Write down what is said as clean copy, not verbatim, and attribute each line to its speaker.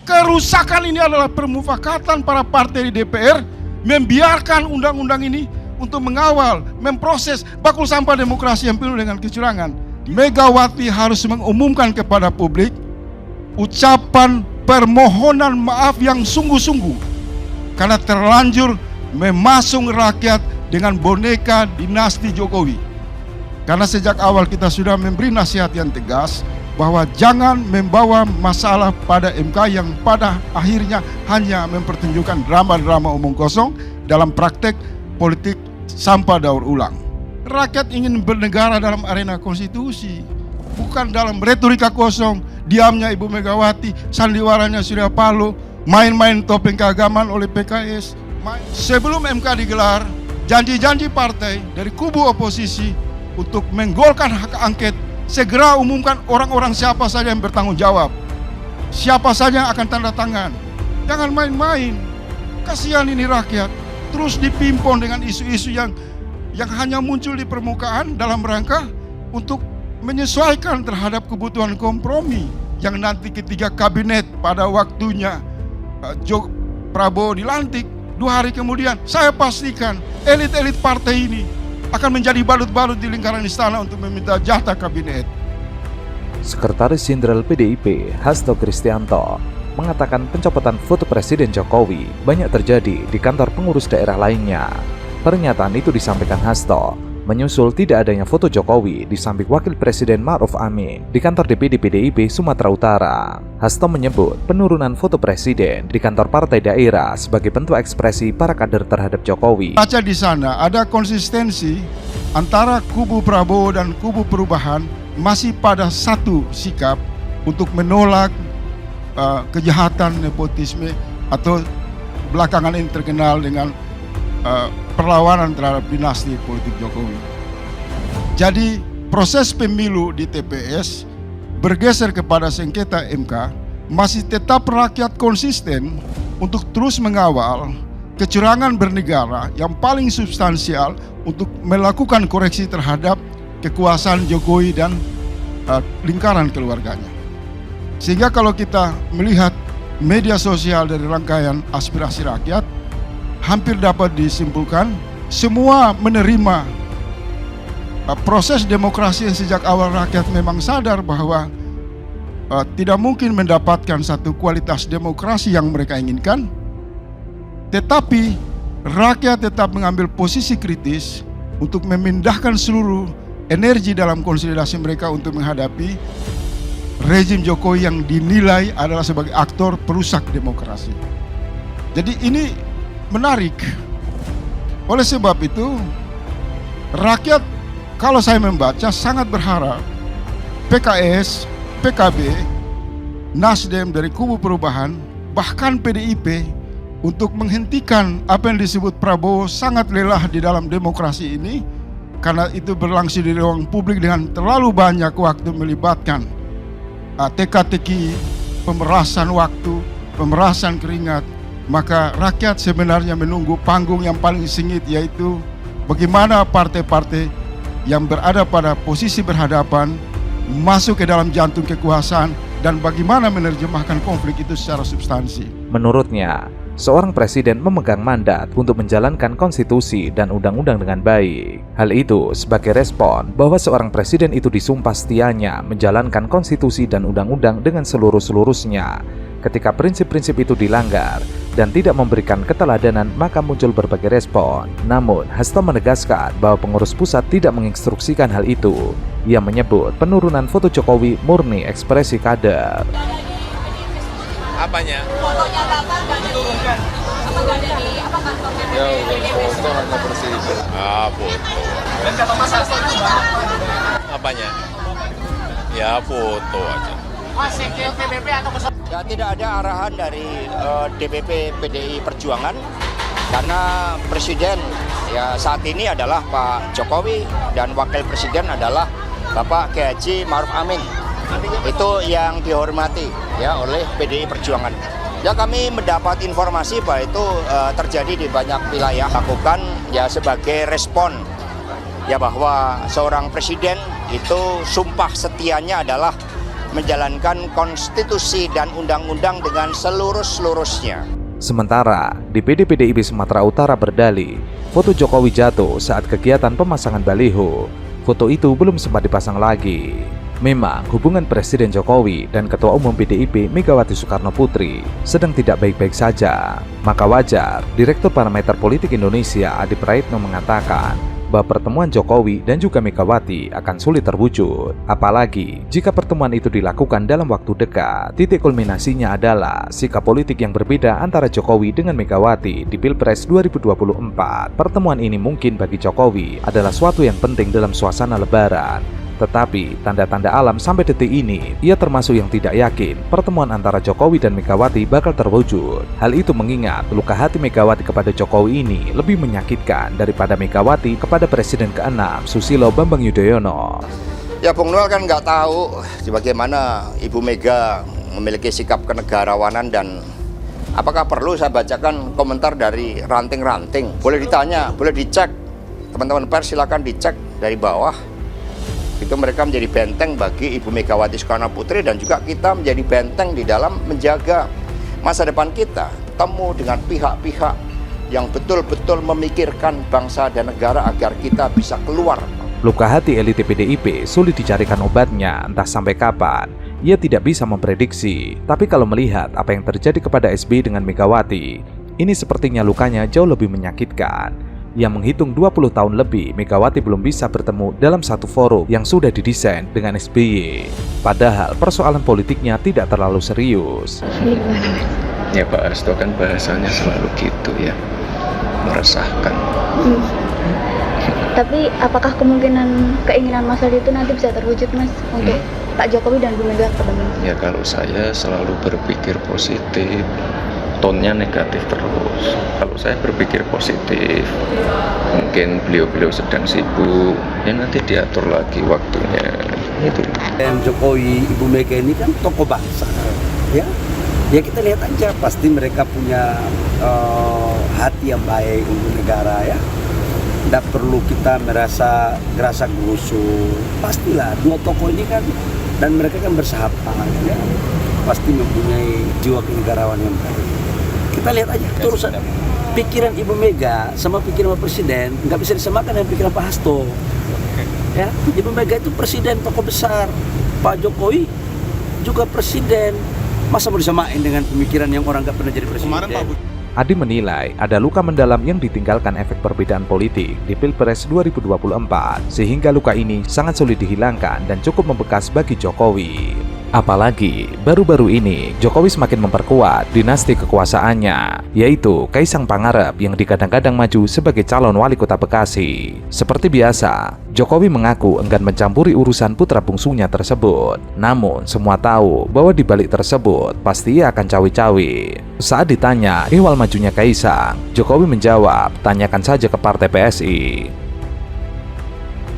Speaker 1: Kerusakan ini adalah permufakatan para partai di DPR membiarkan undang-undang ini untuk mengawal, memproses bakul sampah demokrasi yang penuh dengan kecurangan. Megawati harus mengumumkan kepada publik ucapan permohonan maaf yang sungguh-sungguh karena terlanjur memasung rakyat dengan boneka dinasti Jokowi. Karena sejak awal kita sudah memberi nasihat yang tegas bahwa jangan membawa masalah pada MK yang pada akhirnya hanya mempertunjukkan drama-drama omong kosong dalam praktek politik sampah daur ulang. Rakyat ingin bernegara dalam arena konstitusi, bukan dalam retorika kosong, diamnya Ibu Megawati, sandiwaranya Surya Paloh, main-main topeng keagamaan oleh PKS. Sebelum MK digelar, janji-janji partai dari kubu oposisi untuk menggolkan hak angket, segera umumkan orang-orang siapa saja yang bertanggung jawab, siapa saja yang akan tanda tangan. Jangan main-main, kasihan ini rakyat terus dipimpon dengan isu-isu yang hanya muncul di permukaan dalam rangka untuk menyesuaikan terhadap kebutuhan kompromi yang nanti ketika kabinet pada waktunya Prabowo dilantik 2 hari kemudian, saya pastikan elit-elit partai ini akan menjadi balut-balut di lingkaran istana untuk meminta jatah kabinet.
Speaker 2: Sekretaris Jenderal PDIP Hasto Kristianto mengatakan pencopotan foto Presiden Jokowi banyak terjadi di kantor pengurus daerah lainnya. Pernyataan itu disampaikan Hasto menyusul tidak adanya foto Jokowi di samping Wakil Presiden Ma'ruf Amin di kantor DPD PDIP Sumatera Utara. Hasto menyebut penurunan foto Presiden di kantor partai daerah sebagai bentuk ekspresi para kader terhadap Jokowi.
Speaker 1: Baca di sana ada konsistensi antara kubu Prabowo dan kubu Perubahan masih pada satu sikap untuk menolak kejahatan nepotisme atau belakangan ini terkenal dengan perlawanan terhadap dinasti politik Jokowi. Jadi proses pemilu di TPS bergeser kepada sengketa MK, masih tetap rakyat konsisten untuk terus mengawal kecurangan bernegara yang paling substansial untuk melakukan koreksi terhadap kekuasaan Jokowi dan lingkaran keluarganya. Sehingga kalau kita melihat media sosial dari rangkaian aspirasi rakyat, hampir dapat disimpulkan semua menerima proses demokrasi yang sejak awal rakyat memang sadar bahwa tidak mungkin mendapatkan satu kualitas demokrasi yang mereka inginkan, tetapi rakyat tetap mengambil posisi kritis untuk memindahkan seluruh energi dalam konsolidasi mereka untuk menghadapi rezim Jokowi yang dinilai adalah sebagai aktor perusak demokrasi. Jadi ini menarik. Oleh sebab itu, rakyat kalau saya membaca sangat berharap PKS, PKB, Nasdem dari kubu Perubahan, bahkan PDIP untuk menghentikan apa yang disebut Prabowo sangat lelah di dalam demokrasi ini, karena itu berlangsung di ruang publik dengan terlalu banyak waktu melibatkan teka-teki, pemerasan waktu, pemerasan keringat. Maka rakyat sebenarnya menunggu panggung yang paling sengit, yaitu bagaimana partai-partai yang berada pada posisi berhadapan masuk ke dalam jantung kekuasaan dan bagaimana menerjemahkan konflik itu secara substansi.
Speaker 2: Menurutnya, seorang presiden memegang mandat untuk menjalankan konstitusi dan undang-undang dengan baik. Hal itu sebagai respon bahwa seorang presiden itu disumpah setianya menjalankan konstitusi dan undang-undang dengan seluruh-seluruhnya. Ketika prinsip-prinsip itu dilanggar dan tidak memberikan keteladanan, maka muncul berbagai respon. Namun, Hasto menegaskan bahwa pengurus pusat tidak menginstruksikan hal itu. Ia menyebut penurunan foto Jokowi murni ekspresi kader.
Speaker 3: Apanya?
Speaker 4: Fotonya Bapak nggak diturunkan. Apa nggak ada di apa kantornya?
Speaker 3: Ya udah foto hanya bersih. Ah foto.
Speaker 4: Dan kata Mas Hasto itu
Speaker 3: Apanya? Ya foto aja.
Speaker 4: Mas Sekil PBB atau
Speaker 5: Ya, tidak ada arahan dari DPP PDI Perjuangan karena presiden ya saat ini adalah Pak Jokowi dan wakil presiden adalah Bapak Kiai Haji Ma'ruf Amin. Itu yang dihormati ya oleh PDI Perjuangan. Ya, kami mendapat informasi bahwa itu terjadi di banyak wilayah, lakukan ya sebagai respon ya bahwa seorang presiden itu sumpah setianya adalah menjalankan konstitusi dan undang-undang dengan seluruh-seluruhnya.
Speaker 2: Sementara di PDIP Sumatera Utara berdalih, foto Jokowi jatuh saat kegiatan pemasangan baliho. Foto itu belum sempat dipasang lagi. Memang hubungan Presiden Jokowi dan Ketua Umum PDIP Megawati Soekarno Putri sedang tidak baik-baik saja. Maka wajar Direktur Parameter Politik Indonesia Adi Praitno mengatakan bahwa pertemuan Jokowi dan juga Megawati akan sulit terwujud. Apalagi jika pertemuan itu dilakukan dalam waktu dekat. Titik kulminasinya adalah sikap politik yang berbeda antara Jokowi dengan Megawati di Pilpres 2024. Pertemuan ini mungkin bagi Jokowi adalah suatu yang penting dalam suasana lebaran. Tetapi tanda-tanda alam sampai detik ini, ia termasuk yang tidak yakin pertemuan antara Jokowi dan Megawati bakal terwujud. Hal itu mengingat luka hati Megawati kepada Jokowi ini lebih menyakitkan daripada Megawati kepada Presiden ke-6 Susilo Bambang Yudhoyono.
Speaker 5: Ya Bung Noel kan nggak tahu bagaimana Ibu Mega memiliki sikap kenegarawanan, dan apakah perlu saya bacakan komentar dari ranting-ranting? Boleh ditanya, boleh dicek. Teman-teman pers silakan dicek dari bawah. Itu mereka menjadi benteng bagi Ibu Megawati Soekarno Putri, dan juga kita menjadi benteng di dalam menjaga masa depan kita. Temu dengan pihak-pihak yang betul-betul memikirkan bangsa dan negara agar kita bisa keluar.
Speaker 2: Luka hati elit PDIP sulit dicarikan obatnya, entah sampai kapan. Ia tidak bisa memprediksi. Tapi kalau melihat apa yang terjadi kepada SBY dengan Megawati, ini sepertinya lukanya jauh lebih menyakitkan. Yang menghitung 20 tahun lebih, Megawati belum bisa bertemu dalam satu forum yang sudah didesain dengan SBY. Padahal persoalan politiknya tidak terlalu serius.
Speaker 6: Ya Pak Hasto kan bahasanya selalu gitu ya, meresahkan.
Speaker 7: Tapi apakah kemungkinan keinginan Mas Aldi itu nanti bisa terwujud Mas untuk Pak Jokowi dan Bu Mega ketemu?
Speaker 6: Ya kalau saya selalu berpikir positif, tonnya negatif terus. Kalau saya berpikir positif, mungkin beliau-beliau sedang sibuk, ya nanti diatur lagi waktunya. Itu.
Speaker 8: Dan Jokowi, Ibu Mega ini kan tokoh bangsa, ya. Ya kita lihat aja, pasti mereka punya hati yang baik untuk negara, ya. Tidak perlu kita merasa gerasa gerusu. Pastilah dua tokoh ini kan, dan mereka kan bersahabat, ya. Pasti mempunyai jiwa kenegarawan yang baik. Kita lihat aja terusan pikiran Ibu Mega sama pikiran Pak Presiden nggak bisa disamakan dengan pikiran Pak Hasto. Ya, Ibu Mega itu presiden tokoh besar, Pak Jokowi juga presiden. Masa mau disamain dengan pemikiran yang orang nggak pernah jadi presiden?
Speaker 2: Adi menilai ada luka mendalam yang ditinggalkan efek perbedaan politik di Pilpres 2024, sehingga luka ini sangat sulit dihilangkan dan cukup membekas bagi Jokowi. Apalagi baru-baru ini Jokowi semakin memperkuat dinasti kekuasaannya, yaitu Kaisang Pangarep yang digadang-gadang maju sebagai calon wali kota Bekasi. Seperti biasa, Jokowi mengaku enggan mencampuri urusan putra bungsunya tersebut. Namun semua tahu bahwa di balik tersebut pasti ia akan cawe-cawe. Saat ditanya ihwal majunya Kaisang, Jokowi menjawab, tanyakan saja ke partai PSI.